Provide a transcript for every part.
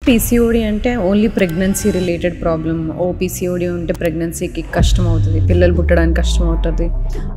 PCOD అంటే only pregnancy related problem. PCOD ఉంటే ప్రెగ్నెన్సీకి కష్టం అవుతుంది, పిల్లలు పుట్టడానికి కష్టం అవుతుంది.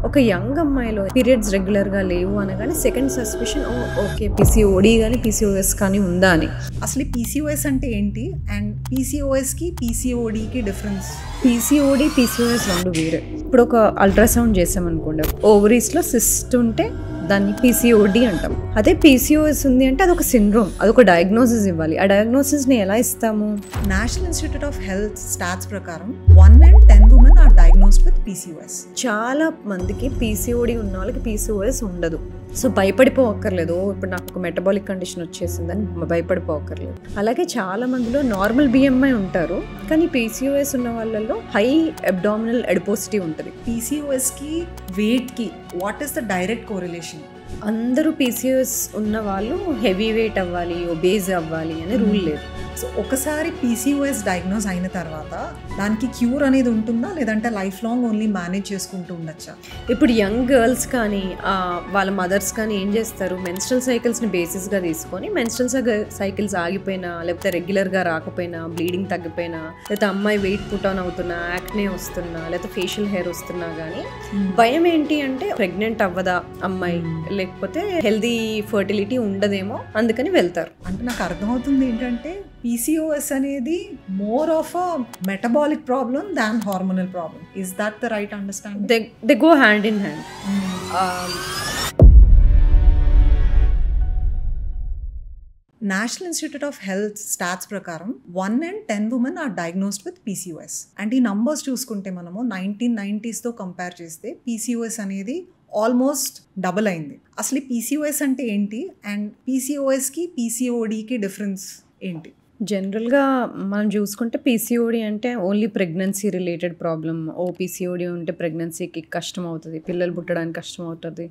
ఒక యంగ్ అమ్మాయిలో పీరియడ్స్ రెగ్యులర్గా లేవు అనగానే సెకండ్ సస్పిషన్ ఓకే పీసీఓడి కానీ పీసీఓఎస్ కానీ ఉందా అని. అసలు పీసీఓఎస్ అంటే ఏంటి అండ్ పీసీఓఎస్కి పీసీఓడికి డిఫరెన్స్? పీసీఓడి పీసీఓఎస్ రెండు వేరే. ఇప్పుడు ఒక అల్ట్రాసౌండ్ చేసామనుకోండి, ఓవరీస్లో సిస్ట్ ఉంటే దాన్ని పీసీఓడి అంటాం. అదే పీసీఓఎస్ ఉంది అంటే అదొక సిండ్రోమ్, అదొక డయాగ్నోసిస్ ఇవ్వాలి. ఆ డయాగ్నోసిస్ని ఎలా ఇస్తాము? National institute of health stats ప్రకారం 1 in 10 women are diagnosed with PCOS. చాలా మందికి పీసీఓడి ఉన్న వాళ్ళకి పీసీఓఎస్ ఉండదు. సో భయపడిపోవక్కర్లేదు, ఇప్పుడు నాకు ఒక మెటబాలిక్ కండిషన్ వచ్చేసిందని భయపడిపోవక్కర్లేదు. అలాగే చాలా మందిలో నార్మల్ బిఎంఐ ఉంటారు, కానీ పీసీఓఎస్ ఉన్న వాళ్ళలో హై అబ్డామినల్ అడిపోసిటీ ఉంటుంది. పీసీఓఎస్కి వెయిట్కి what is the direct correlation? అందరూ పీసీఓఎస్ ఉన్న వాళ్ళు హెవీ వెయిట్ అవ్వాలి, ఒబేజ్ అవ్వాలి అని రూల్ లేదు. సో ఒకసారి పీసీఓఎస్ డయాగ్నోస్ అయిన తర్వాత దానికి క్యూర్ అనేది ఉంటుందా, లేదంటే లైఫ్ లాంగ్ ఓన్లీ మేనేజ్ చేసుకుంటూ ఉండొచ్చా? ఇప్పుడు యంగ్ గర్ల్స్ కానీ వాళ్ళ మదర్స్ కానీ ఏం చేస్తారు, మెన్స్ట్రల్ సైకిల్స్ని బేసిస్గా తీసుకొని మెన్స్ట్రల్ సైకిల్స్ ఆగిపోయినా, లేకపోతే రెగ్యులర్గా రాకపోయినా, బ్లీడింగ్ తగ్గిపోయినా, లేకపోతే అమ్మాయి వెయిట్ పుట్ ఆన్ అవుతున్నా, యాక్నే వస్తున్నా, లేకపోతే ఫేషియల్ హెయిర్ వస్తున్నా కానీ భయం ఏంటి అంటే ప్రెగ్నెంట్ అవ్వదా అమ్మాయి, లేకపోతే హెల్దీ ఫర్టిలిటీ ఉండదేమో, అందుకని వెళ్తారు. అంటే నాకు అర్థమవుతుంది ఏంటంటే PCOS అనేది more of a metabolic problem than hormonal problem. Is that the right understanding? They go hand in hand. National institute of health stats ప్రకారం 1 in 10 women are diagnosed with PCOS. And ఈ numbers చూసుకుంటే మనము 1990sతో compare చేస్తే PCOS అనేది almost double అయింది. అసలు PCOS అంటే ఏంటి అండ్ పీసీఓఎస్కి పీసీఓడికి డిఫరెన్స్ ఏంటి? జనరల్గా మనం చూసుకుంటే పీసీఓడి అంటే only pregnancy related problem. PCOD ఉంటే ప్రెగ్నెన్సీకి కష్టం అవుతుంది, పిల్లలు పుట్టడానికి కష్టం అవుతుంది,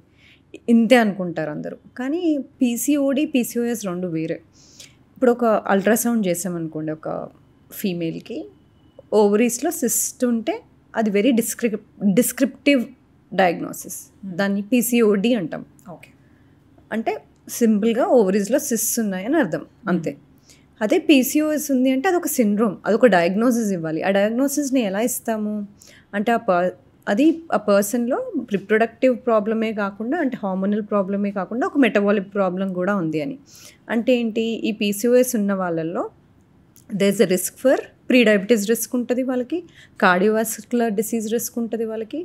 ఇంతే అనుకుంటారు అందరూ. కానీ పీసీఓడి పీసీఓఎస్ రెండు వేరే. ఇప్పుడు ఒక అల్ట్రాసౌండ్ చేసామనుకోండి, ఒక ఫీమేల్కి ఓవరీస్లో సిస్ట్ ఉంటే అది వెరీ డిస్క్రిప్టివ్ డయాగ్నోసిస్, దాన్ని పీసీఓడి అంటాం. ఓకే, అంటే సింపుల్గా ఓవరీస్లో సిస్ ఉన్నాయని అర్థం, అంతే. అదే పీసీఓఎస్ ఉంది అంటే అదొక సిండ్రోమ్, అదొక డయాగ్నోసిస్ ఇవ్వాలి. ఆ డయాగ్నోసిస్ని ఎలా ఇస్తాము అంటే అది ఆ పర్సన్లో రిప్రొడక్టివ్ ప్రాబ్లమే కాకుండా, అంటే హార్మోనల్ ప్రాబ్లమే కాకుండా ఒక మెటబాలిక్ ప్రాబ్లం కూడా ఉంది అని. అంటే ఏంటి, ఈ పీసీఓఎస్ ఉన్న వాళ్ళల్లో there is a risk for prediabetes risk ఉంటుంది వాళ్ళకి, కార్డియోవాస్కులర్ డిసీజ్ రిస్క్ ఉంటుంది వాళ్ళకి,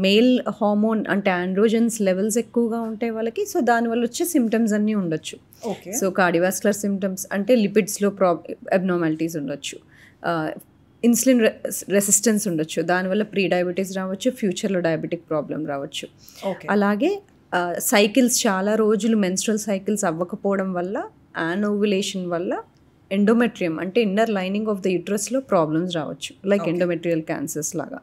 మేల్ హార్మోన్ అంటే ఆండ్రోజన్స్ లెవెల్స్ ఎక్కువగా ఉంటాయి వాళ్ళకి. సో దానివల్ల వచ్చే సిమ్టమ్స్ అన్నీ ఉండొచ్చు. ఓకే, సో కార్డియోవాస్కులర్ సిమ్టమ్స్ అంటే లిపిడ్స్లో అబ్నార్మాలిటీస్ ఉండొచ్చు, ఇన్సులిన్ రెసిస్టెన్స్ ఉండొచ్చు, దానివల్ల ప్రీ డయాబెటీస్ రావచ్చు, ఫ్యూచర్లో డయాబెటిక్ ప్రాబ్లం రావచ్చు. అలాగే సైకిల్స్ చాలా రోజులు మెన్స్ట్రల్ సైకిల్స్ అవ్వకపోవడం వల్ల, యానోవులేషన్ వల్ల ఎండోమెట్రియం అంటే ఇన్నర్ లైనింగ్ ఆఫ్ ద యూట్రస్లో ప్రాబ్లమ్స్ రావచ్చు, లైక్ ఎండోమెట్రియల్ క్యాన్సర్స్ లాగా.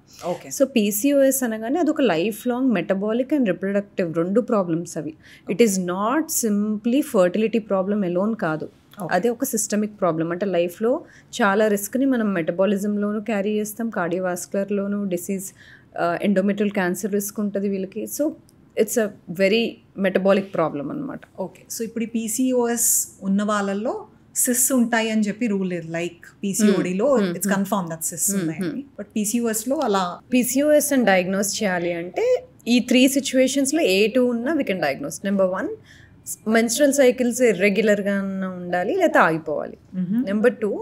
సో పీసీఓఎస్ అనగానే అదొక life long metabolic and reproductive రెండు ప్రాబ్లమ్స్ అవి. It is not simply fertility problem alone కాదు, అదే ఒక సిస్టమిక్ ప్రాబ్లం. అంటే లైఫ్లో చాలా రిస్క్ని మనం మెటబాలిజంలోనూ క్యారీ చేస్తాం, కార్డియోవాస్కులర్లోనూ డిసీజ్, ఎండోమెట్రియల్ క్యాన్సర్ రిస్క్ ఉంటుంది వీళ్ళకి. So it's a very metabolic problem అనమాట. ఓకే, సో ఇప్పుడు ఈ పీసీఓఎస్ ఉన్న వాళ్ళల్లో సిస్ ఉంటాయి అని చెప్పి రూల్ లేదు, లైక్ పీసీఓడిలో ఇట్స్ కన్ఫర్మ్ దట్ సిస్ ఉన్నాయని. బట్ పీసీఓఎస్లో అలా పీసీఓఎస్ అని డయాగ్నోస్ చేయాలి అంటే ఈ 3 సిచ్యువేషన్స్లో ఏ 2 ఉన్నా we can diagnose. Number 1, menstrual cycles ఇర్రెగ్యులర్గా ఉండాలి లేదా ఆగిపోవాలి. నెంబర్ 2,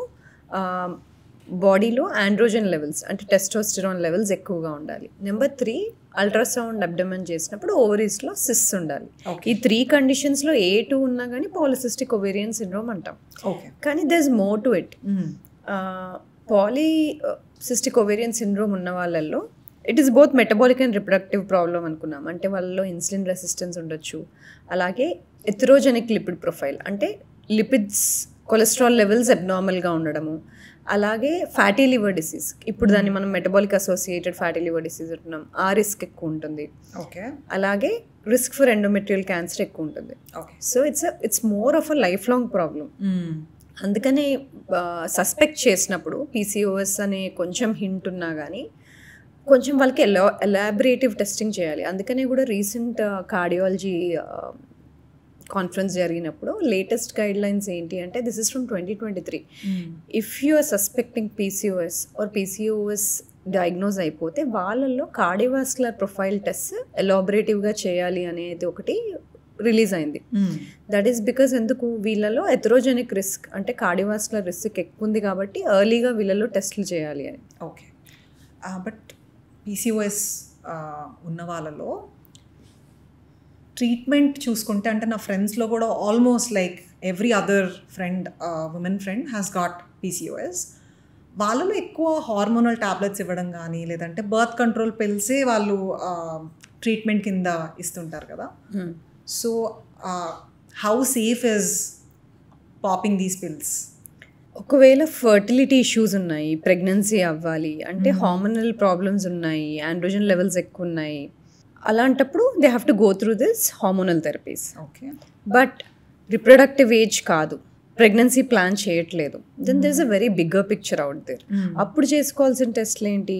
బాడీలో ఆండ్రోజన్ లెవెల్స్ అంటే టెస్టోస్టెరాన్ లెవెల్స్ ఎక్కువగా ఉండాలి. నెంబర్ 3, అల్ట్రాసౌండ్ అబ్డమన్ చేసినప్పుడు ఓవరీస్లో సిస్ ఉండాలి. ఈ 3 కండిషన్స్లో ఏ 2 ఉన్నా కానీ పాలిసిస్టిక్ ఒవేరియన్ సిండ్రోమ్ అంటాం. కానీ there is more to it. Polycystic ovarian syndrome ఉన్న వాళ్ళల్లో it is both metabolic and reproductive problem అనుకున్నాం. అంటే వాళ్ళలో ఇన్సులిన్ రెసిస్టెన్స్ ఉండొచ్చు, అలాగే ఎథెరోజెనిక్ లిపిడ్ ప్రొఫైల్ అంటే లిపిడ్స్ కొలెస్ట్రాల్ లెవెల్స్ అబ్నార్మల్గా ఉండడము, అలాగే ఫ్యాటీ లివర్ డిసీజ్, ఇప్పుడు దాన్ని మనం metabolic associated fatty liver disease అంటున్నాం, ఆ రిస్క్ ఎక్కువ ఉంటుంది. ఓకే, అలాగే రిస్క్ ఫర్ ఎండోమెట్రియల్ క్యాన్సర్ ఎక్కువ ఉంటుంది. So it's more of a life long problem. అందుకనే సస్పెక్ట్ చేసినప్పుడు పీసీఓఎస్ అనే కొంచెం హింట్ ఉన్నా కానీ కొంచెం వాళ్ళకి ఎలాబరేటివ్ టెస్టింగ్ చేయాలి. అందుకనే కూడా రీసెంట్ కార్డియాలజీ కాన్ఫరెన్స్ జరిగినప్పుడు లేటెస్ట్ గైడ్ లైన్స్ ఏంటి అంటే this is from 2023. If you are suspecting PCOS or PCOS diagnose అయిపోతే వాళ్ళల్లో కార్డియోవాస్కులర్ ప్రొఫైల్ టెస్ట్ ఎలాబరేటివ్గా చేయాలి అనేది ఒకటి రిలీజ్ అయింది. దట్ ఈస్ బికాజ్ ఎందుకు వీళ్ళలో ఎథరోజెనిక్ రిస్క్ అంటే కార్డియోవాస్కులర్ రిస్క్ ఎక్కువ ఉంది కాబట్టి ఎర్లీగా వీళ్ళలో టెస్టులు చేయాలి అని. ఓకే, బట్ పీసీఓఎస్ ఉన్న వాళ్ళలో ట్రీట్మెంట్ చూసుకుంటే అంటే నా ఫ్రెండ్స్లో కూడా almost like every other friend women friend has got PCOS. వాళ్ళలో ఎక్కువ హార్మోనల్ టాబ్లెట్స్ ఇవ్వడం కానీ లేదంటే బర్త్ కంట్రోల్ పిల్సే వాళ్ళు ట్రీట్మెంట్ కింద ఇస్తుంటారు కదా. So how safe is popping these pills? ఒకవేళ ఫర్టిలిటీ ఇష్యూస్ ఉన్నాయి, ప్రెగ్నెన్సీ అవ్వాలి అంటే హార్మోనల్ ప్రాబ్లమ్స్ ఉన్నాయి, ఆండ్రోజన్ లెవెల్స్ ఎక్కువ ఉన్నాయి, అలాంటప్పుడు they have to go through this hormonal therapies. Okay, but reproductive age కాదు, ప్రెగ్నెన్సీ ప్లాన్ చేయట్లేదు, then there is a very bigger picture out there. అప్పుడు చేసుకోవాల్సిన టెస్ట్లు ఏంటి?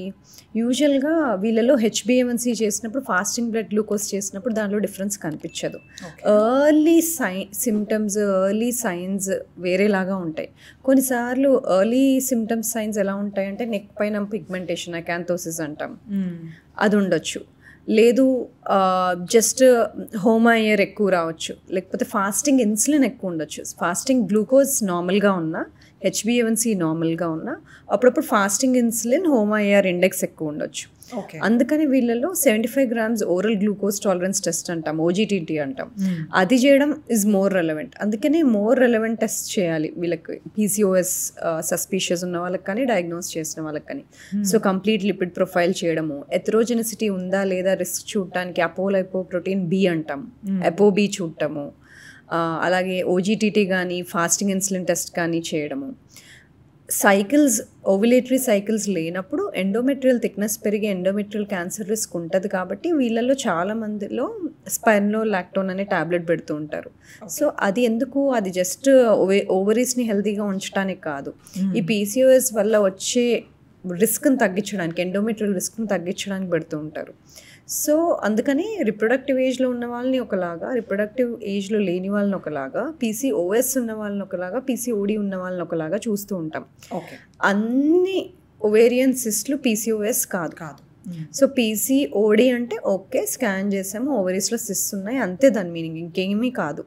యూజువల్గా వీళ్ళలో హెచ్బిఏవన్సీ చేసినప్పుడు, ఫాస్టింగ్ బ్లడ్ గ్లూకోజ్ చేసినప్పుడు దానిలో డిఫరెన్స్ కనిపించదు. ఎర్లీ సిమ్టమ్స్, ఎర్లీ సైన్స్ వేరేలాగా ఉంటాయి. కొన్నిసార్లు ఎర్లీ సిమ్టమ్స్, సైన్స్ ఎలా ఉంటాయంటే నెక్ పైన పిగ్మెంటేషన్, అకాంతోసిస్ అంటాం, అది ఉండొచ్చు. లేదు జస్ట్ హోమాయర్ ఎక్కువ రావచ్చు, లేకపోతే ఫాస్టింగ్ ఇన్సులిన్ ఎక్కువ ఉండొచ్చు. ఫాస్టింగ్ గ్లూకోజ్ నార్మల్గా ఉన్నా, హెచ్బిఏవన్సీ నార్మల్గా ఉన్నా, అప్పుడప్పుడు ఫాస్టింగ్ ఇన్సులిన్ హోమాయర్ ఇండెక్స్ ఎక్కువ ఉండొచ్చు. అందుకని వీళ్ళలో 75 grams oral glucose tolerance test అంటాం, ఓజీటీటీ అంటాం, అది చేయడం ఈజ్ మోర్ రెలవెంట్. అందుకనే మోర్ రెలవెంట్ టెస్ట్ చేయాలి వీళ్ళకి, పీసీఓఎస్ సస్పీషియస్ ఉన్న వాళ్ళకి కానీ డయాగ్నోస్ చేసిన వాళ్ళకి కానీ. సో కంప్లీట్ లిపిడ్ ప్రొఫైల్ చేయడము, ఎథరోజెనిసిటీ ఉందా లేదా రిస్క్ చూడటానికి అపోలైపోప్రోటీన్ బి అంటాం, అపోబి చూడటము, అలాగే ఓజీటీటీ కానీ ఫాస్టింగ్ ఇన్సులిన్ టెస్ట్ కానీ చేయడము. సైకిల్స్, ఓవ్యులేటరీ సైకిల్స్ లేనప్పుడు ఎండోమెట్రియల్ థిక్నెస్ పెరిగి ఎండోమెట్రియల్ క్యాన్సర్ రిస్క్ ఉంటుంది కాబట్టి వీళ్ళల్లో చాలా మందిలో స్పైర్నోలాక్టోన్ అనే టాబ్లెట్ పెడుతూ ఉంటారు. సో అది ఎందుకు? అది జస్ట్ ఓవరీస్ని హెల్తీగా ఉంచడానికి కాదు, ఈ పీసీఓఎస్ వల్ల వచ్చే రిస్క్ని తగ్గించడానికి, ఎండోమెట్రియల్ రిస్క్ని తగ్గించడానికి పెడుతూ ఉంటారు. సో అందుకని రిప్రొడక్టివ్ ఏజ్లో ఉన్న వాళ్ళని ఒకలాగా, రిప్రొడక్టివ్ ఏజ్లో లేని వాళ్ళని ఒకలాగా, పీసీఓఎస్ ఉన్న వాళ్ళని ఒకలాగా, పీసీఓడి ఉన్న వాళ్ళని ఒకలాగా చూస్తూ ఉంటాం. ఓకే, అన్ని ఒవేరియన్ సిస్ట్లు పీసీఓఎస్ కాదు. సో పీసీఓడి అంటే ఓకే, స్కాన్ చేసాము, ఓవరీస్లో సిస్ట్ ఉన్నాయి అంతే, దాని మీనింగ్ ఇంకేమీ కాదు.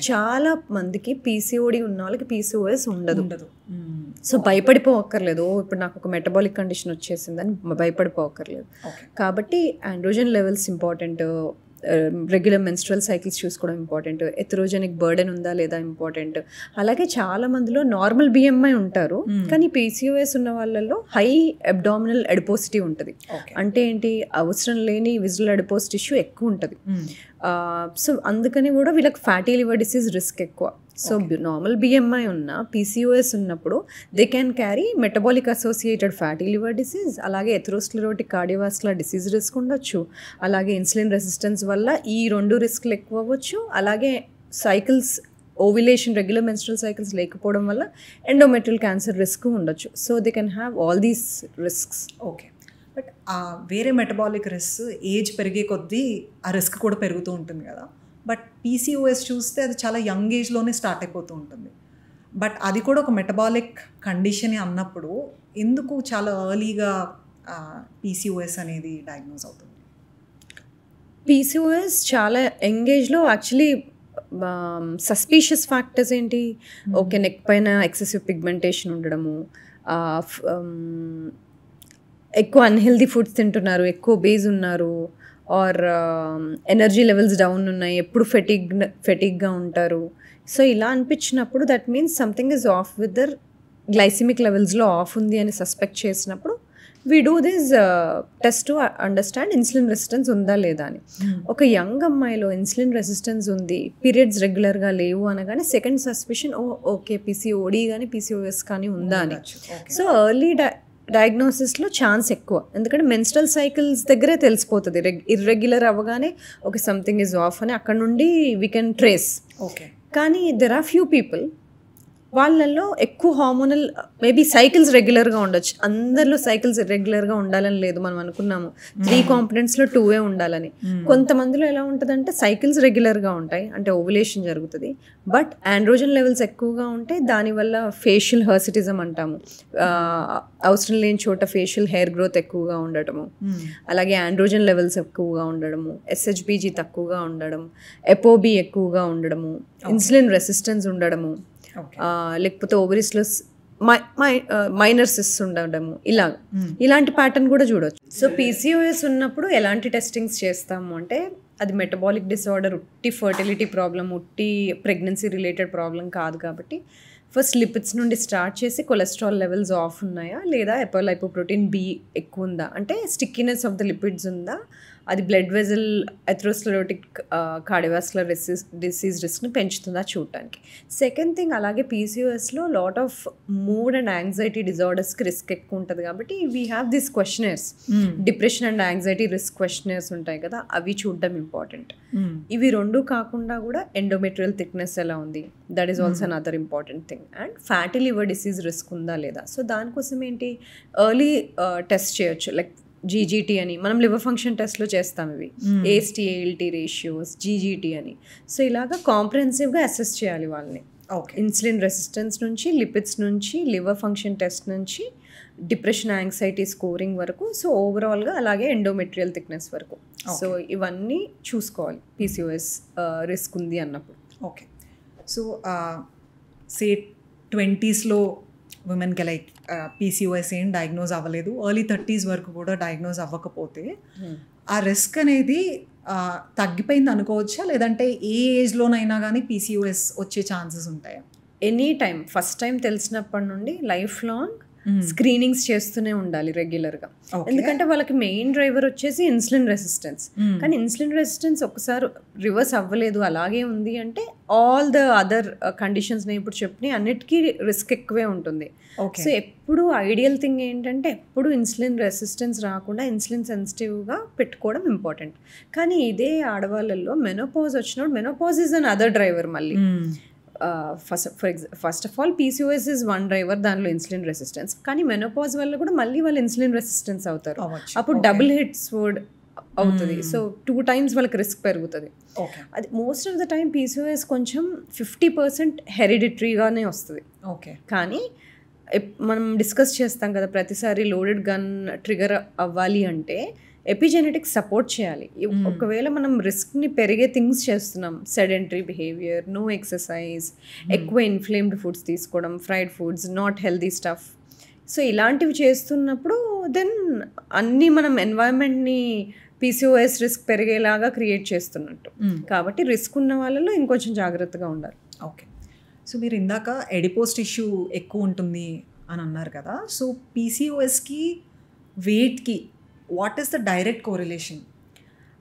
చాలా మందికి పీసీఓడి ఉన్న వాళ్ళకి పీసీఓఎస్ ఉండదు. సో భయపడిపోవక్కర్లేదు, ఇప్పుడు నాకు ఒక మెటబాలిక్ కండిషన్ వచ్చేసిందని భయపడిపోవక్కర్లేదు. కాబట్టి androgen levels important, regular menstrual cycles చూసుకోవడం ఇంపార్టెంట్, ఎథరోజెనిక్ బర్డెన్ ఉందా లేదా ఇంపార్టెంట్. అలాగే చాలా మందిలో నార్మల్ బిఎంఐ ఉంటారు, కానీ పీసీఓఎస్ ఉన్న వాళ్ళలో హై అబ్డామినల్ అడిపోసిటీ ఉంటుంది. అంటే ఏంటి? అవసరం లేని విజువల్ అడిపోస్ టిష్యూ ఎక్కువ ఉంటుంది. సో అందుకని కూడా వీళ్ళకి ఫ్యాటీ లివర్ డిసీజ్ రిస్క్ ఎక్కువ. సో నార్మల్ బిఎంఐ ఉన్న పీసీఓఎస్ ఉన్నప్పుడు they can carry metabolic associated fatty liver disease, అలాగే ఎథరోస్క్లెరోటిక్ కార్డియోవాస్కులర్ డిసీజ్ రిస్క్ ఉండొచ్చు, అలాగే ఇన్సులిన్ రెసిస్టెన్స్ వల్ల ఈ 2 రిస్క్లు ఎక్కువ అవ్వచ్చు, అలాగే cycles, ovulation, regular menstrual cycles లేకపోవడం వల్ల ఎండోమెట్రియల్ క్యాన్సర్ రిస్క్ ఉండొచ్చు. So they can have all these risks. Okay, but వేరే మెటబాలిక్ రిస్క్ ఏజ్ పెరిగే కొద్దీ ఆ రిస్క్ కూడా పెరుగుతూ ఉంటుంది కదా. బట్ పీసీఓఎస్ చూస్తే అది చాలా యంగ్ ఏజ్లోనే స్టార్ట్ అయిపోతూ ఉంటుంది. బట్ అది కూడా ఒక మెటబాలిక్ కండిషన్ అన్నప్పుడు ఎందుకు చాలా ఎర్లీగా పీసీఓఎస్ అనేది డయాగ్నోస్ అవుతుంది? పీసీఓఎస్ చాలా యంగ్ ఏజ్లో యాక్చువల్లీ సస్పీషియస్ ఫ్యాక్టర్స్ ఏంటి? ఓకే, నెక్ పైన ఎక్సెసివ్ పిగ్మెంటేషన్ ఉండడము, ఎక్కువ అన్హెల్దీ ఫుడ్స్ తింటున్నారు, ఎక్కువ బేస్ ఉన్నారు, ఆర్ ఎనర్జీ లెవెల్స్ డౌన్ ఉన్నాయి, ఎప్పుడు ఫెటిగ్గా ఉంటారు. సో ఇలా అనిపించినప్పుడు that means something is of with their glycaemic లెవెల్స్లో ఆఫ్ ఉంది అని సస్పెక్ట్ చేసినప్పుడు we do this test to understand insulin resistance ఉందా లేదా అని. ఒక యంగ్ అమ్మాయిలో ఇన్సులిన్ రెసిస్టెన్స్ ఉంది, పీరియడ్స్ రెగ్యులర్గా లేవు అనగానే సెకండ్ సస్పిషన్, ఓకే పీసీఓడి కానీ పీసీఓఎస్ కానీ ఉందా అని. సో ఎర్లీ డయాగ్నోసిస్లో ఛాన్స్ ఎక్కువ, ఎందుకంటే మెన్స్ట్రల్ సైకిల్స్ దగ్గరే తెలిసిపోతుంది. ఇర్రెగ్యులర్ అవ్వగానే ఓకే సంథింగ్ ఈజ్ ఆఫ్ అని అక్కడ నుండి వీ కెన్ ట్రేస్. ఓకే, కానీ దెర్ ఆర్ ఫ్యూ పీపుల్ వాళ్ళల్లో ఎక్కువ హార్మోనల్ మేబీ సైకిల్స్ రెగ్యులర్గా ఉండొచ్చు. అందరిలో సైకిల్స్ రెగ్యులర్గా ఉండాలని లేదు, మనం అనుకున్నాము 3 కాంపోనెంట్స్లో 2 ఉండాలని. కొంతమందిలో ఎలా ఉంటుందంటే సైకిల్స్ రెగ్యులర్గా ఉంటాయి, అంటే ఓవులేషన్ జరుగుతుంది, బట్ ఆండ్రోజన్ లెవెల్స్ ఎక్కువగా ఉంటే దానివల్ల ఫేషియల్ హర్సిటిజం అంటాము, అవసరం లేని చోట ఫేషియల్ హెయిర్ గ్రోత్ ఎక్కువగా ఉండటము, అలాగే ఆండ్రోజన్ లెవెల్స్ ఎక్కువగా ఉండడము, ఎస్హెచ్బిజీ తక్కువగా ఉండడం, ఎపోబి ఎక్కువగా ఉండడము, ఇన్సులిన్ రెసిస్టెన్స్ ఉండడము, లేకపోతే ఓవరీస్లో మైనర్ సిస్ ఉండడము, ఇలాంటి ప్యాటర్న్ కూడా చూడవచ్చు. సో పీసీఓఎస్ ఉన్నప్పుడు ఎలాంటి టెస్టింగ్స్ చేస్తాము అంటే అది మెటబాలిక్ డిసార్డర్, ఉట్టి ఫర్టిలిటీ ప్రాబ్లం, ఉట్టి ప్రెగ్నెన్సీ రిలేటెడ్ ప్రాబ్లం కాదు. కాబట్టి ఫస్ట్ లిపిడ్స్ నుండి స్టార్ట్ చేసి కొలెస్ట్రాల్ లెవెల్స్ ఆఫ్ ఉన్నాయా లేదా, ఎపోలైపోప్రోటీన్ బి ఎక్కువ ఉందా, అంటే స్టిక్కీనెస్ ఆఫ్ ద లిపిడ్స్ ఉందా, అది blood vessel atherosclerotic cardiovascular disease రిస్క్ని పెంచుతుందా చూడటానికి. సెకండ్ థింగ్, అలాగే పీసీఓఎస్లో lot of mood and anxiety డిజార్డర్స్కి రిస్క్ ఎక్కువ ఉంటుంది. కాబట్టి we have this questionnaires, depression and anxiety risk questionnaires ఉంటాయి కదా, అవి చూడడం ఇంపార్టెంట్. ఇవి రెండు కాకుండా కూడా ఎండోమెట్రియల్ థిక్నెస్ ఎలా ఉంది, that is also another important thing. And fatty liver disease risk ఉందా లేదా. సో దానికోసం ఏంటి, ఎర్లీ టెస్ట్ చేయొచ్చు, లైక్ జీజీటీ అని మనం లివర్ ఫంక్షన్ టెస్ట్లో చేస్తాం, ఇవి ఏఎస్టీ ఏఎల్టీ రేషియోస్, జీజీటీ అని. సో ఇలాగా కాంప్రహెన్సివ్గా అసెస్ చేయాలి వాళ్ళని, ఇన్సులిన్ రెసిస్టెన్స్ నుంచి, లిపిడ్స్ నుంచి, లివర్ ఫంక్షన్ టెస్ట్ నుంచి, డిప్రెషన్ యాంగ్జైటీ స్కోరింగ్ వరకు, సో ఓవరాల్గా అలాగే ఎండోమెట్రియల్ థిక్నెస్ వరకు. సో ఇవన్నీ చూసుకోవాలి పీసీఓఎస్ రిస్క్ ఉంది అన్నప్పుడు. ఓకే, సో సే 20స్లో ఉమెన్కి లైక్ పీసీఓఎస్ ఏం డయాగ్నోజ్ అవ్వలేదు, ఎర్లీ 30s వరకు కూడా డయాగ్నోజ్ అవ్వకపోతే ఆ రిస్క్ అనేది తగ్గిపోయింది అనుకోవచ్చా, లేదంటే ఏ ఏజ్లోనైనా కానీ పీసీఓఎస్ వచ్చే ఛాన్సెస్ ఉంటాయా? ఎనీ టైం, ఫస్ట్ టైం తెలిసినప్పటి నుండి లైఫ్ లాంగ్ స్క్రీనింగ్స్ చేస్తూనే ఉండాలి రెగ్యులర్గా. ఎందుకంటే వాళ్ళకి మెయిన్ డ్రైవర్ వచ్చేసి ఇన్సులిన్ రెసిస్టెన్స్. కానీ ఇన్సులిన్ రెసిస్టెన్స్ ఒకసారి రివర్స్ అవ్వలేదు, అలాగే ఉంది అంటే ఆల్ ద అదర్ కండిషన్స్ నేను ఇప్పుడు చెప్పిన అన్నిటికీ రిస్క్ ఎక్కువే ఉంటుంది. సో ఎప్పుడు ఐడియల్ థింగ్ ఏంటంటే ఎప్పుడు ఇన్సులిన్ రెసిస్టెన్స్ రాకుండా ఇన్సులిన్ సెన్సిటివ్గా పెట్టుకోవడం ఇంపార్టెంట్. కానీ ఇదే ఆడవాళ్ళల్లో మెనోపాజ్ వచ్చినప్పుడు, menopause is another driver మళ్ళీ. First of all PCOS is one driver, దానిలో ఇన్సులిన్ రెసిస్టెన్స్. కానీ మెనోపాజ్ వల్ల కూడా మళ్ళీ వాళ్ళు ఇన్సులిన్ రెసిస్టెన్స్ అవుతారు, అప్పుడు డబుల్ హిట్స్ వర్డ్ అవుతుంది. సో 2 times వాళ్ళకి రిస్క్ పెరుగుతుంది. అది most of the time PCOS కొంచెం 50% హెరిడిటరీగానే వస్తుంది. కానీ మనం డిస్కస్ చేస్తాం కదా ప్రతిసారి లోడెడ్ గన్ ట్రిగర్ అవ్వాలి అంటే ఎపిజెనెటిక్స్ సపోర్ట్ చేయాలి. ఒకవేళ మనం రిస్క్ని పెరిగే థింగ్స్ చేస్తున్నాం, సెడెంటరీ బిహేవియర్, నో ఎక్సర్సైజ్, ఎక్కువ ఇన్ఫ్లేమ్డ్ ఫుడ్స్ తీసుకోవడం, fried foods, not healthy stuff, so ఇలాంటివి చేస్తున్నప్పుడు దెన్ అన్నీ మనం ఎన్వైరన్మెంట్ని పీసీఓఎస్ రిస్క్ పెరిగేలాగా క్రియేట్ చేస్తున్నట్టు. కాబట్టి రిస్క్ ఉన్న వాళ్ళలో ఇంకొంచెం జాగ్రత్తగా ఉండాలి. ఓకే, సో మీరు ఇందాక ఎడిపోస్ టిష్యూ ఎక్కువ ఉంటుంది అని అన్నారు కదా, సో పీసీఓఎస్కి వెయిట్కి what is the direct correlation?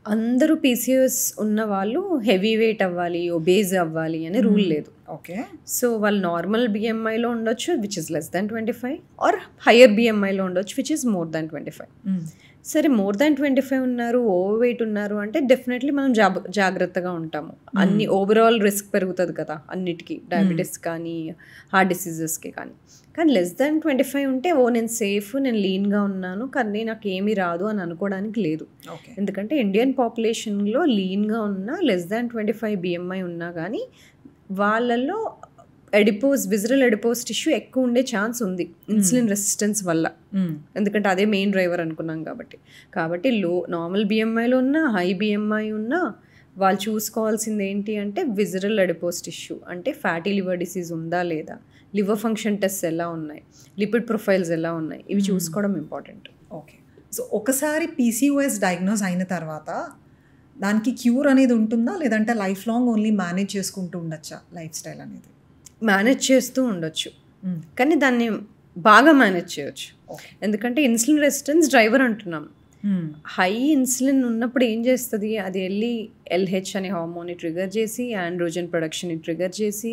అందరూ పీసీఓఎస్ ఉన్న వాళ్ళు హెవీ వెయిట్ అవ్వాలి, ఒబేజ్ అవ్వాలి అనే రూల్ లేదు. ఓకే, సో వాళ్ళు నార్మల్ బిఎంఐలో ఉండొచ్చు which is less than 25, or higher బిఎంఐలో ఉండొచ్చు విచ్ ఇస్ మోర్ దాన్ 25. సరే మోర్ దాన్ 25 ఉన్నారు, ఓవర్ వెయిట్ ఉన్నారు అంటే డెఫినెట్లీ మనం జాగ్రత్తగా ఉంటాము. అన్ని ఓవరాల్ రిస్క్ పెరుగుతుంది కదా అన్నిటికీ, డయాబెటీస్ కానీ హార్ట్ డిసీజెస్కి కానీ. కానీ లెస్ దాన్ 25 ఉంటే నేను సేఫ్, నేను లీన్గా ఉన్నాను కానీ నాకు ఏమీ రాదు అని అనుకోవడానికి లేదు. ఎందుకంటే ఇండియన్ పాపులేషన్లో లీన్గా ఉన్నా లెస్ దాన్ 25 బిఎంఐ ఉన్నా కానీ వాళ్ళల్లో విజరల్ ఎడిపోస్ టిష్యూ ఎక్కువ ఉండే ఛాన్స్ ఉంది ఇన్సులిన్ రెసిస్టెన్స్ వల్ల. ఎందుకంటే అదే మెయిన్ డ్రైవర్ అనుకున్నాం కాబట్టి నార్మల్ బిఎంఐలో ఉన్నా హై బిఎంఐ ఉన్నా వాళ్ళు చూసుకోవాల్సింది ఏంటి అంటే విజరల్ ఎడిపోస్ టిష్యూ, అంటే ఫ్యాటీ లివర్ డిసీజ్ ఉందా లేదా, లివర్ ఫంక్షన్ టెస్ట్ ఎలా ఉన్నాయి, లిపిడ్ ప్రొఫైల్స్ ఎలా ఉన్నాయి, ఇవి చూసుకోవడం ఇంపార్టెంట్. ఓకే, సో ఒకసారి పీసీఓఎస్ డయాగ్నోస్ అయిన తర్వాత దానికి క్యూర్ అనేది ఉంటుందా, లేదంటే లైఫ్ లాంగ్ ఓన్లీ మేనేజ్ చేసుకుంటూ ఉండొచ్చా లైఫ్ స్టైల్ అనేది? మేనేజ్ చేస్తూ ఉండొచ్చు, కానీ దాన్ని బాగా మేనేజ్ చేయొచ్చు. ఎందుకంటే ఇన్సులిన్ రెసిస్టెన్స్ డ్రైవర్ అంటున్నాం. హై ఇన్సులిన్ ఉన్నప్పుడు ఏం చేస్తుంది, అది వెళ్ళి ఎల్హెచ్ అనే హార్మోన్ని ట్రిగర్ చేసి ఆండ్రోజన్ ప్రొడక్షన్ని ట్రిగర్ చేసి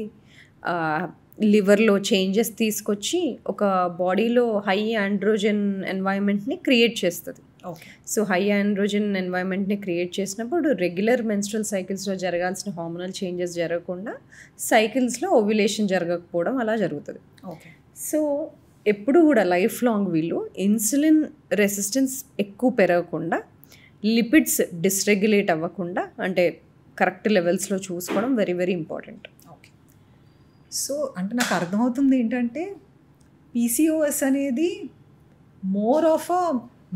లివర్లో చేంజెస్ తీసుకొచ్చి ఒక బాడీలో హై ఆండ్రోజన్ ఎన్వైరన్మెంట్ని క్రియేట్ చేస్తుంది. ఓకే. సో హై ఆండ్రోజన్ ఎన్వైరన్మెంట్ని క్రియేట్ చేసినప్పుడు రెగ్యులర్ మెన్స్ట్రల్ సైకిల్స్లో జరగాల్సిన హార్మోనల్ చేంజెస్ జరగకుండా సైకిల్స్లో ఓవ్యులేషన్ జరగకపోవడం అలా జరుగుతుంది. ఓకే. సో ఎప్పుడు కూడా లైఫ్ లాంగ్ వీళ్ళు ఇన్సులిన్ రెసిస్టెన్స్ ఎక్కువ పెరగకుండా, లిపిడ్స్ డిస్రెగ్యులేట్ అవ్వకుండా, అంటే కరెక్ట్ లెవెల్స్లో చూసుకోవడం very very important. Okay. So అంటే నాకు అర్థమవుతుంది ఏంటంటే పీసీఓఎస్ అనేది more of a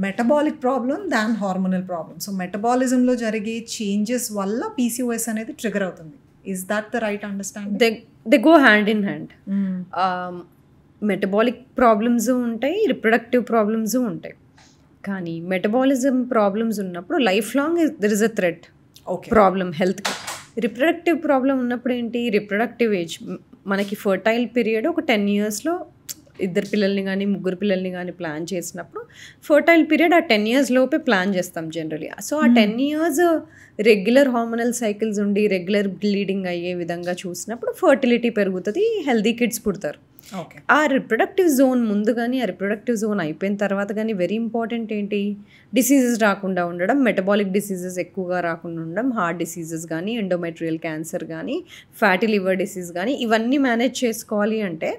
metabolic problem than hormonal problem. So మెటబాలిజంలో జరిగే చేంజెస్ వల్ల పీసీఓఎస్ అనేది ట్రిగర్ అవుతుంది. Is that the right understanding? They go hand in hand. Metabolic problems ఉంటాయి, రిప్రొడక్టివ్ ప్రాబ్లమ్స్ ఉంటాయి. కానీ మెటబాలిజం ప్రాబ్లమ్స్ ఉన్నప్పుడు life long there is a threat problem హెల్త్కి. రిప్రొడక్టివ్ ప్రాబ్లం ఉన్నప్పుడు ఏంటి, రిప్రొడక్టివ్ ఏజ్ మనకి ఫర్టైల్ పీరియడ్ ఒక 10 yearsలో 2 పిల్లల్ని కానీ 3 పిల్లల్ని కానీ ప్లాన్ చేసినప్పుడు ఫర్టైల్ పీరియడ్ ఆ 10 years లోపే ప్లాన్ చేస్తాం జనరలీ. సో ఆ 10 years రెగ్యులర్ హార్మోనల్ సైకిల్స్ ఉండి రెగ్యులర్ బ్లీడింగ్ అయ్యే విధంగా చూసినప్పుడు ఫర్టిలిటీ పెరుగుతుంది, హెల్దీ కిడ్స్ పుడతారు. ఓకే. ఆ రిప్రొడక్టివ్ జోన్ ముందు కానీ ఆ రిప్రొడక్టివ్ జోన్ అయిపోయిన తర్వాత కానీ వెరీ ఇంపార్టెంట్ ఏంటి, డిసీజెస్ రాకుండా ఉండడం, మెటబాలిక్ డిసీజెస్ ఎక్కువగా రాకుండా ఉండడం, హార్ట్ డిసీజెస్ కానీ, ఎండోమెట్రియల్ క్యాన్సర్ కానీ, ఫ్యాటీ లివర్ డిసీజ్ కానీ, ఇవన్నీ మేనేజ్ చేసుకోవాలి అంటే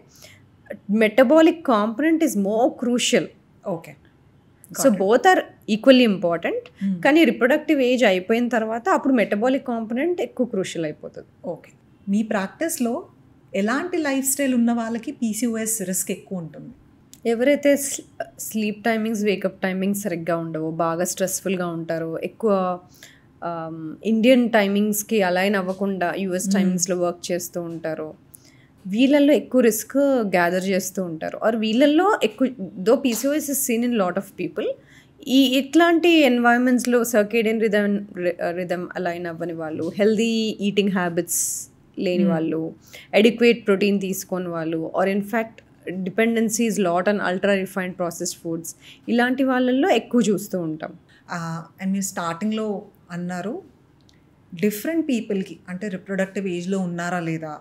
metabolic component is more crucial. Okay. So both are equally important. కానీ రిప్రొడక్టివ్ ఏజ్ అయిపోయిన తర్వాత అప్పుడు మెటబాలిక్ కాంపనెంట్ ఎక్కువ క్రూషియల్ అయిపోతుంది. ఓకే. మీ ప్రాక్టీస్లో ఎలాంటి లైఫ్ స్టైల్ ఉన్న వాళ్ళకి పీసీఓఎస్ రిస్క్ ఎక్కువ ఉంటుంది? ఎవరైతే స్లీప్ టైమింగ్స్, వేకప్ టైమింగ్స్ సరిగ్గా ఉండవో, బాగా స్ట్రెస్ఫుల్గా ఉంటారో, ఎక్కువ ఇండియన్ టైమింగ్స్కి అలైన్ అవ్వకుండా యూఎస్ టైమింగ్స్లో వర్క్ చేస్తూ ఉంటారో, వీళ్ళల్లో ఎక్కువ రిస్క్ గ్యాదర్ చేస్తూ ఉంటారు. ఆర్ వీళ్ళల్లో ఎక్కువ though PCOS is seen in lot of people. ఇట్లాంటి ఎన్వైరన్మెంట్స్లో సర్కేడియన్ రిథమ్ అలైన్ అవ్వని వాళ్ళు, హెల్దీ ఈటింగ్ హ్యాబిట్స్ లేని వాళ్ళు, అడిక్వేట్ ప్రోటీన్ తీసుకోని వాళ్ళు, or in fact dependencies lot on ultra refined processed foods, ఇలాంటి వాళ్ళల్లో ఎక్కువ చూస్తూ ఉంటాం. అండ్ మీరు స్టార్టింగ్లో అన్నారు డిఫరెంట్ పీపుల్కి, అంటే రిప్రొడక్టివ్ ఏజ్లో ఉన్నారా లేదా,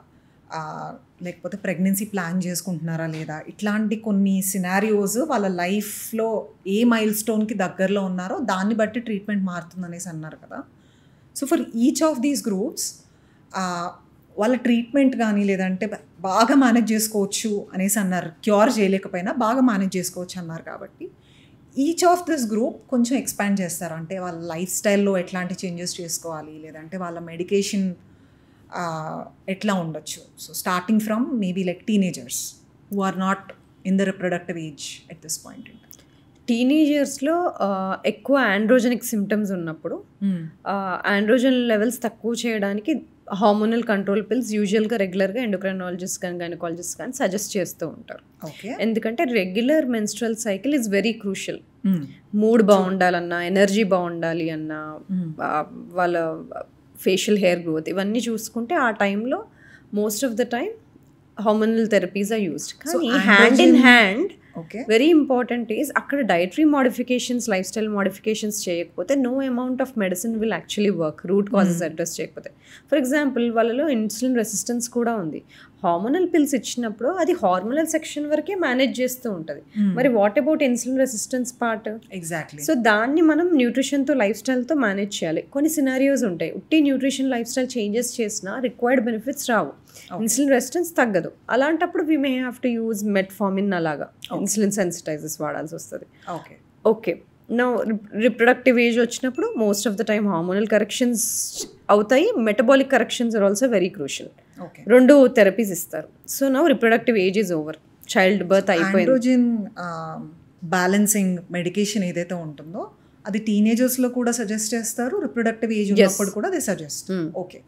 లేకపోతే ప్రెగ్నెన్సీ ప్లాన్ చేసుకుంటున్నారా లేదా, ఇట్లాంటి కొన్ని సినారియోస్ వాళ్ళ లైఫ్లో ఏ మైల్ స్టోన్కి దగ్గరలో ఉన్నారో దాన్ని బట్టి ట్రీట్మెంట్ మారుతుంది అనేసి అన్నారు కదా. So for each of these groups వాళ్ళ ట్రీట్మెంట్ కానీ లేదంటే బాగా మేనేజ్ చేసుకోవచ్చు అనేసి అన్నారు. క్యూర్ చేయలేకపోయినా బాగా మేనేజ్ చేసుకోవచ్చు అన్నారు. కాబట్టి ఈచ్ ఆఫ్ దిస్ గ్రూప్ కొంచెం ఎక్స్పాండ్ చేస్తారు. అంటే వాళ్ళ లైఫ్ స్టైల్లో ఎట్లాంటి చేంజెస్ చేసుకోవాలి, లేదంటే వాళ్ళ మెడికేషన్ ఎట్లా ఉండొచ్చు. So starting from maybe like teenagers who are not in the reproductive age at this point. టీనేజర్స్లో ఎక్కువ ఆండ్రోజెనిక్ సిమ్టమ్స్ ఉన్నప్పుడు ఆండ్రోజన్ లెవెల్స్ తక్కువ చేయడానికి హార్మోనల్ కంట్రోల్ పిల్స్ యూజువల్గా రెగ్యులర్గా ఎండోక్రైనాలజిస్ట్ కానీ గైనకాలజిస్ట్ కానీ సజెస్ట్ చేస్తూ ఉంటారు. ఎందుకంటే regular menstrual cycle is very crucial. Mood బాగుండాలన్నా, ఎనర్జీ బాగుండాలి అన్నా, వాళ్ళ ఫేషియల్ హెయిర్ గ్రోత్ ఇవన్నీ చూసుకుంటే ఆ టైంలో most of the time hormonal therapies are used. కానీ hand in hand very important is అక్కడ dietary modifications, life style modifications చేయకపోతే no amount of medicine will actually work, root causes address చేయకపోతే. For example వాళ్ళలో insulin resistance కూడా ఉంది. Hormonal pills ఇచ్చినప్పుడు అది hormonal section వరకే మేనేజ్ చేస్తూ ఉంటుంది. మరి what about insulin resistance part? Exactly. So దాన్ని మనం న్యూట్రిషన్తో, లైఫ్ స్టైల్తో మేనేజ్ చేయాలి. కొన్ని సినారియోస్ ఉంటాయి, ఉట్టి న్యూట్రిషన్ లైఫ్ స్టైల్ చేంజెస్ చేసినా రిక్వైర్డ్ బెనిఫిట్స్ రావు, ఇన్సులిన్ రెసిస్టెన్స్ తగ్గదు. అలాంటప్పుడు we may have to use metformin, అలాగా ఇన్సులిన్ సెన్సిటైజర్స్ వాడాల్సి వస్తుంది. ఓకే. నా రిప్రొడక్టివ్ ఏజ్ వచ్చినప్పుడు most of the time hormonal corrections అవుతాయి, metabolic corrections are also very crucial. రెండు థెరపీస్ ఇస్తారు. So now reproductive age is over, child birth అయిపోయింది. Androgen balancing medication ఏదైతే ఉంటుందో అది టీనేజర్స్లో కూడా సజెస్ట్ చేస్తారు, రిప్రొడక్టివ్ ఏజ్ ఉన్నప్పుడు కూడా దే సజెస్ట్. ఓకే.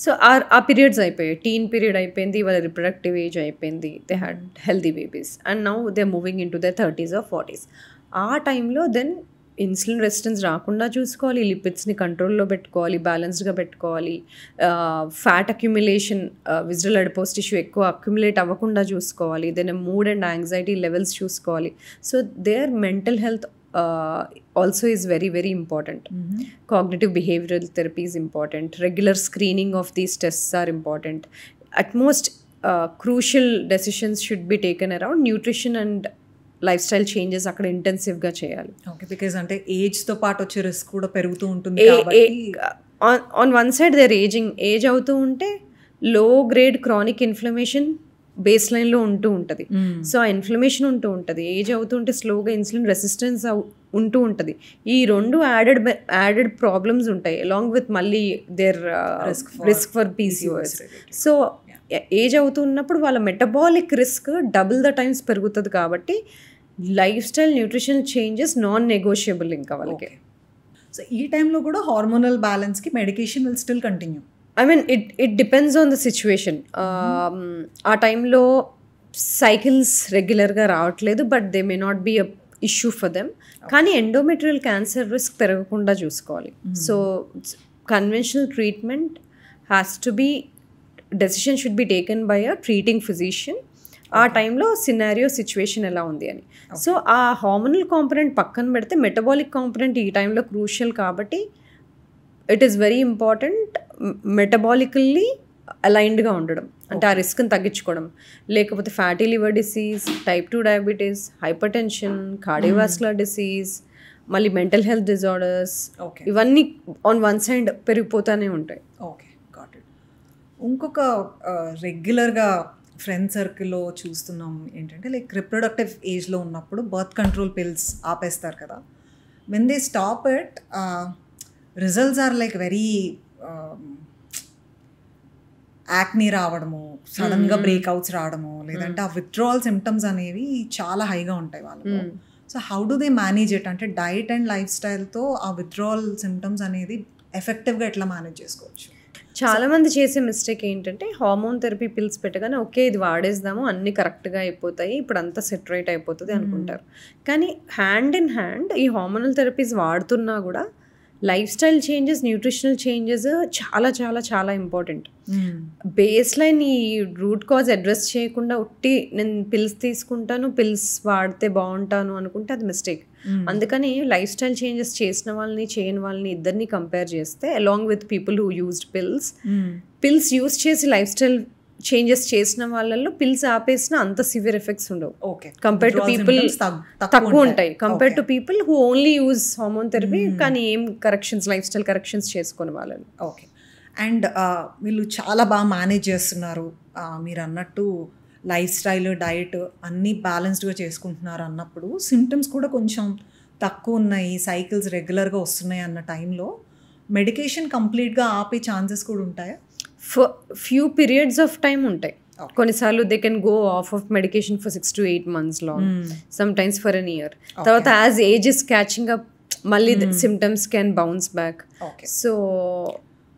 సో ఆ పీరియడ్స్ అయిపోయాయి, టీన్ పీరియడ్ అయిపోయింది, వాళ్ళ రిప్రొడక్టివ్ ఏజ్ అయిపోయింది, they had healthy babies and now they moving in to the 30s or 40s. ఆ టైంలో దెన్ ఇన్సులిన్ రెసిస్టెన్స్ రాకుండా చూసుకోవాలి, లిపిడ్స్ని కంట్రోల్లో పెట్టుకోవాలి, బ్యాలెన్స్డ్గా పెట్టుకోవాలి, fat accumulation, visceral adipose tissue ఎక్కువ అక్యుములేట్ అవ్వకుండా చూసుకోవాలి, then mood and anxiety levels చూసుకోవాలి. So their mental health also is very very important. Cognitive behavioral therapy is important, regular screening of these tests are important. At most crucial decisions should be taken around nutrition and life style changes అక్కడ ఇంటెన్సివ్గా చేయాలి. Okay, because అంటే ఏజ్తో పాటు వచ్చే risk కూడా పెరుగుతూ ఉంటుంది కాబట్టి on one side their age అవుతూ ఉంటే లో గ్రేడ్ క్రానిక్ ఇన్ఫ్లమేషన్ బేస్ లైన్లో ఉంటూ ఉంటుంది. సో ఆ ఇన్ఫ్లమేషన్ ఉంటూ ఉంటుంది, ఏజ్ అవుతూ ఉంటే స్లోగా ఇన్సులిన్ రెసిస్టెన్స్ ఉంటూ ఉంటుంది. ఈ రెండు యాడెడ్ ప్రాబ్లమ్స్ ఉంటాయి అలాంగ్ విత్ మళ్ళీ their risk for PCOS. So age అవుతున్నప్పుడు వాళ్ళ metabolic risk double the times పెరుగుతుంది. కాబట్టి life style nutrition changes non negotiable ఇంకా వాళ్ళకి. సో ఈ టైంలో కూడా హార్మోనల్ బ్యాలెన్స్కి medication will still continue. I mean it depends on the situation. ఆ టైంలో సైకిల్స్ రెగ్యులర్గా రావట్లేదు, but they may not be a issue for them. కానీ ఎండోమెట్రియల్ క్యాన్సర్ రిస్క్ పెరగకుండా చూసుకోవాలి. So conventional treatment has to be decision should be taken by a treating physician. ఆ టైంలో scenario situation ఎలా ఉంది అని. సో ఆ హార్మోనల్ కాంపొనెంట్ పక్కన పెడితే మెటబాలిక్ కాంపొనెంట్ ఈ టైంలో క్రూషియల్. కాబట్టి it is very important metabolically అలైన్డ్గా ఉండడం, అంటే ఆ రిస్క్ని తగ్గించుకోవడం. లేకపోతే fatty liver disease, type 2 diabetes, hypertension, cardiovascular disease, మళ్ళీ మెంటల్ హెల్త్ డిజార్డర్స్, ఇవన్నీ ఆన్ వన్ సైడ్ పెరిగిపోతూనే ఉంటాయి. Okay, got it. ఇంకొక రెగ్యులర్గా ఫ్రెండ్ సర్కిల్లో చూస్తున్నాం ఏంటంటే లైక్ రిప్రొడక్టివ్ ఏజ్లో ఉన్నప్పుడు బర్త్ కంట్రోల్ పిల్స్ ఆపేస్తారు కదా. When they stop it results are like very acne రావడము, సడన్గా బ్రేక్అవుట్స్ రావడము, లేదంటే ఆ విత్డ్రావల్ సిమ్టమ్స్ అనేవి చాలా హైగా ఉంటాయి వాళ్ళలో. So how do they manage it? అంటే డైట్ అండ్ లైఫ్ స్టైల్తో ఆ విత్డ్రావల్ సిమ్టమ్స్ అనేది ఎఫెక్టివ్గా ఎట్లా మేనేజ్ చేసుకోవచ్చు? చాలామంది చేసే మిస్టేక్ ఏంటంటే హార్మోన్ థెరపీ పిల్స్ పెట్టగానే ఓకే ఇది వాడేద్దాము అన్నీ కరెక్ట్గా అయిపోతాయి, ఇప్పుడు అంతా సెట్ రైట్ అయిపోతుంది అనుకుంటారు. కానీ హ్యాండ్ ఇన్ హ్యాండ్ ఈ హార్మోనల్ థెరపీస్ వాడుతున్నా కూడా life style changes, nutritional changes చాలా చాలా చాలా ఇంపార్టెంట్. బేస్ లైన్ ఈ రూట్ కాజ్ అడ్రస్ చేయకుండా ఉట్టి నేను పిల్స్ తీసుకుంటాను, పిల్స్ వాడితే బాగుంటాను అనుకుంటే అది మిస్టేక్. అందుకని లైఫ్ స్టైల్ చేంజెస్ చేసిన వాళ్ళని చేయని వాళ్ళని ఇద్దరిని కంపేర్ చేస్తే along with people who used pills use చేసి లైఫ్ స్టైల్ చేంజెస్ చేసిన వాళ్ళల్లో పిల్స్ ఆపేసిన అంత సివియర్ ఎఫెక్ట్స్ ఉండవు. ఓకే, కంపేర్ టు పీపుల్ తక్కువ ఉంటాయి compare to people who only use hormone therapy కానీ ఏం కరెక్షన్స్ లైఫ్ స్టైల్ కరెక్షన్స్ చేసుకునే వాళ్ళని. ఓకే, అండ్ వీళ్ళు చాలా బాగా మేనేజ్ చేస్తున్నారు, మీరు అన్నట్టు లైఫ్ స్టైల్ డైట్ అన్నీ బ్యాలెన్స్డ్గా చేసుకుంటున్నారు అన్నప్పుడు సిమ్టమ్స్ కూడా కొంచెం తక్కువ ఉన్నాయి, సైకిల్స్ రెగ్యులర్గా వస్తున్నాయి అన్న టైంలో మెడికేషన్ కంప్లీట్గా ఆపే ఛాన్సెస్ కూడా ఉంటాయా? ఫ్యూ పీరియడ్స్ ఆఫ్ టైం ఉంటాయి. కొన్నిసార్లు they can go off off medication for 6 to 8 months long, sometimes for an year. తర్వాత as age is catching up మళ్ళీ symptoms can bounce back. So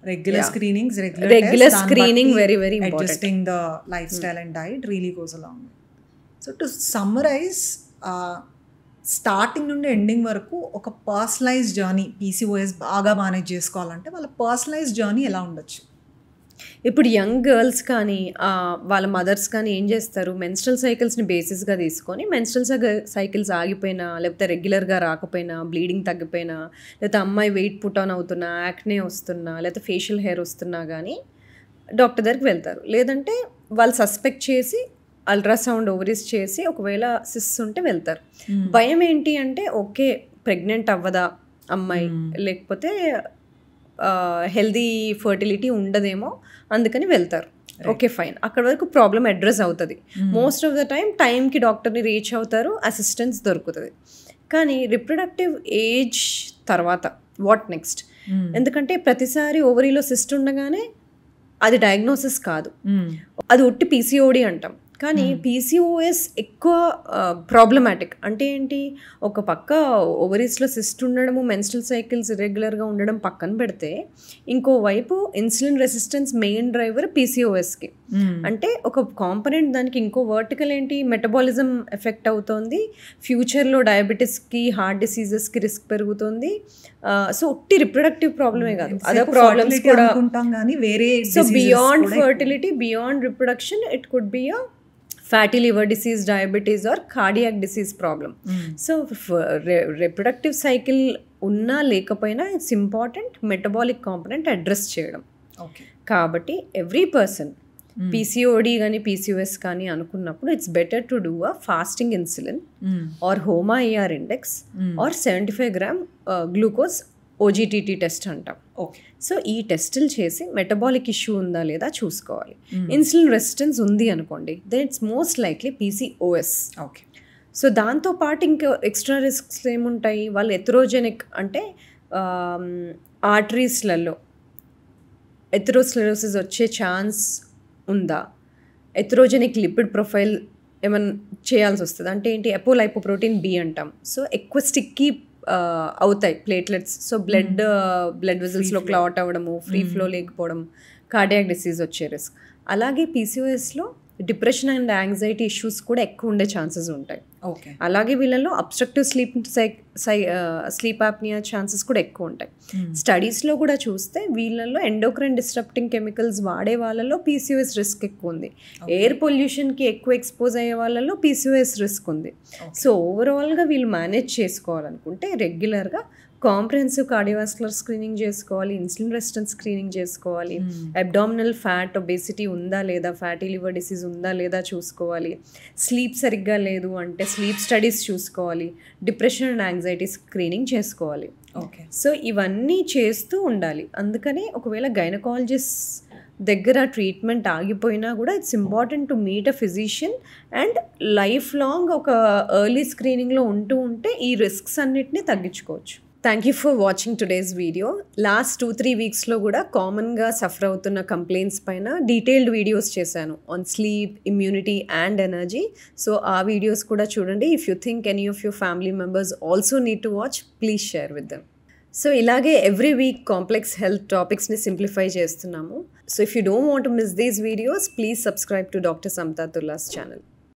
regular screenings, regular screening very very important. Adjusting the lifestyle and diet really goes along. So to summarize, starting నుండి ending వరకు ఒక personalise journey PCOS బాగా manage చేసుకోవాలంటే వాళ్ళ personalise journey ఎలా ఉండొచ్చు? ఇప్పుడు young girls కానీ వాళ్ళ మదర్స్ కానీ ఏం చేస్తారు, మెన్స్ట్రల్ సైకిల్స్ని బేసిస్గా తీసుకొని మెన్స్ట్రల్ సైకిల్స్ ఆగిపోయినా, లేకపోతే రెగ్యులర్గా రాకపోయినా, బ్లీడింగ్ తగ్గిపోయినా, లేకపోతే అమ్మాయి వెయిట్ పుట్ ఆన్ అవుతున్నా, యాక్నే వస్తున్నా, లేకపోతే ఫేషియల్ హెయిర్ వస్తున్నా కానీ డాక్టర్ దగ్గరికి వెళ్తారు. లేదంటే వాళ్ళు సస్పెక్ట్ చేసి అల్ట్రాసౌండ్ ఓవరీస్ చేసి ఒకవేళ సిస్ ఉంటే వెళ్తారు. భయం ఏంటి అంటే ఓకే ప్రెగ్నెంట్ అవ్వదా అమ్మాయి, లేకపోతే హెల్దీ ఫర్టిలిటీ ఉండదేమో అందుకని వెళ్తారు. ఓకే ఫైన్, అక్కడ వరకు ప్రాబ్లం అడ్రస్ అవుతుంది. మోస్ట్ ఆఫ్ ద టైంకి డాక్టర్ని రీచ్ అవుతారు, అసిస్టెన్స్ దొరుకుతుంది. కానీ రిప్రొడక్టివ్ ఏజ్ తర్వాత వాట్ నెక్స్ట్? ఎందుకంటే ప్రతిసారి ఓవరీలో సిస్ట్ ఉండగానే అది డయాగ్నోసిస్ కాదు, అది ఒట్టి పీసీఓడి అంటాం. కానీ పీసీఓఎస్ ఎక్కువ ప్రాబ్లమాటిక్. అంటే ఏంటి, ఒక పక్క ఓవరీస్లో సిస్ట్ ఉండడము, మెన్స్ట్రల్ సైకిల్స్ ఇర్రెగ్యులర్గా ఉండడం పక్కన పెడితే ఇంకోవైపు ఇన్సులిన్ రెసిస్టెన్స్ మెయిన్ డ్రైవర్ పీసీఓఎస్కి. అంటే ఒక కాంపనెంట్ దానికి ఇంకో వర్టికల్ ఏంటి, మెటబాలిజం ఎఫెక్ట్ అవుతుంది, ఫ్యూచర్లో డయాబెటీస్కి, హార్ట్ డిసీజెస్కి రిస్క్ పెరుగుతుంది. సో ఒట్టి రిప్రొడక్టివ్ ప్రాబ్లమే కాదు, అదర్ ప్రాబ్లమ్స్ కూడా. So beyond fertility, beyond reproduction, it could be a fatty liver disease, diabetes or cardiac disease problem. So reproductive cycle ఉన్నా లేకపోయినా it's important metabolic component address చేయడం. Okay, కాబట్టి every person PCOD కానీ PCOS కానీ అనుకున్నప్పుడు it's better to do a fasting insulin or HOMA AR index or 75 gram glucose OGTT test అంటాం. సో ఈ టెస్టులు చేసి మెటబాలిక్ ఇష్యూ ఉందా లేదా చూసుకోవాలి. ఇన్సులిన్ రెసిస్టెన్స్ ఉంది అనుకోండి, then it's most likely PCOS. Okay. So దాంతోపాటు ఇంకా ఎక్స్ట్రా రిస్క్స్ ఏముంటాయి, వాళ్ళు ఎథరోజెనిక్ అంటే ఆర్టరీస్లలో ఎథెరోస్క్లెరోసిస్ వచ్చే ఛాన్స్ ఉందా, ఎథరోజెనిక్ లిపిడ్ ప్రొఫైల్ ఏమైనా చేయాల్సి వస్తుంది. అంటే ఏంటి, ఎపోలైపోప్రోటీన్ బి అంటాం. సో ఎక్కువ స్టిక్కీ అవుతాయి ప్లేట్లెట్స్. సో బ్లడ్ వెజల్స్లో క్లాట్ అవ్వడము, ఫ్రీ ఫ్లో లేకపోవడం, కార్డియాక్ డిసీజ్ వచ్చే రిస్క్. అలాగే పీసీఓఎస్లో డిప్రెషన్ అండ్ యాంగ్జైటీ ఇష్యూస్ కూడా ఎక్కువ ఉండే ఛాన్సెస్ ఉంటాయి. ఓకే. అలాగే వీళ్ళలో అబ్స్ట్రక్టివ్ స్లీప్ ఆప్నియా ఛాన్సెస్ కూడా ఎక్కువ ఉంటాయి. స్టడీస్లో కూడా చూస్తే వీళ్ళలో ఎండోక్రైన్ డిస్టర్ప్టింగ్ కెమికల్స్ వాడే వాళ్ళలో పీసీఓఎస్ రిస్క్ ఎక్కువ ఉంది. ఎయిర్ పొల్యూషన్కి ఎక్కువ ఎక్స్పోజ్ అయ్యే వాళ్ళలో పీసీఓఎస్ రిస్క్ ఉంది. సో ఓవరాల్గా వీళ్ళు మేనేజ్ చేసుకోవాలనుకుంటే రెగ్యులర్గా కాంప్రహెన్సివ్ కార్డియోవాస్కులర్ స్క్రీనింగ్ చేసుకోవాలి, ఇన్సులిన్ రెసిస్టెన్స్ స్క్రీనింగ్ చేసుకోవాలి, అబ్డామినల్ ఫ్యాట్ ఒబేసిటీ ఉందా లేదా, ఫ్యాటీ లివర్ డిసీజ్ ఉందా లేదా చూసుకోవాలి, స్లీప్ సరిగ్గా లేదు అంటే స్లీప్ స్టడీస్ చూసుకోవాలి, డిప్రెషన్ అండ్ యాంగ్జైటీ స్క్రీనింగ్ చేసుకోవాలి. ఓకే. సో ఇవన్నీ చేస్తూ ఉండాలి. అందుకని ఒకవేళ గైనకాలజిస్ట్ దగ్గర ట్రీట్మెంట్ ఆగిపోయినా కూడా it's important to meet a physician and life long ఒక ఎర్లీ స్క్రీనింగ్లో ఉంటే ఈ రిస్క్స్ అన్నిటినీ తగ్గించుకోవచ్చు. Thank you for watching today's video. Last 2-3 వీక్స్లో కూడా కామన్గా సఫర్ అవుతున్న కంప్లైంట్స్ పైన డీటెయిల్డ్ వీడియోస్ చేశాను on sleep, immunity and energy. So ఆ వీడియోస్ కూడా చూడండి. If you think any of your family members also need to watch, please share with them. So ఇలాగే every week complex health టాపిక్స్ని simplify చేస్తున్నాము. So if you don't want to miss these videos, please subscribe to doctor Samatha Tulla's channel.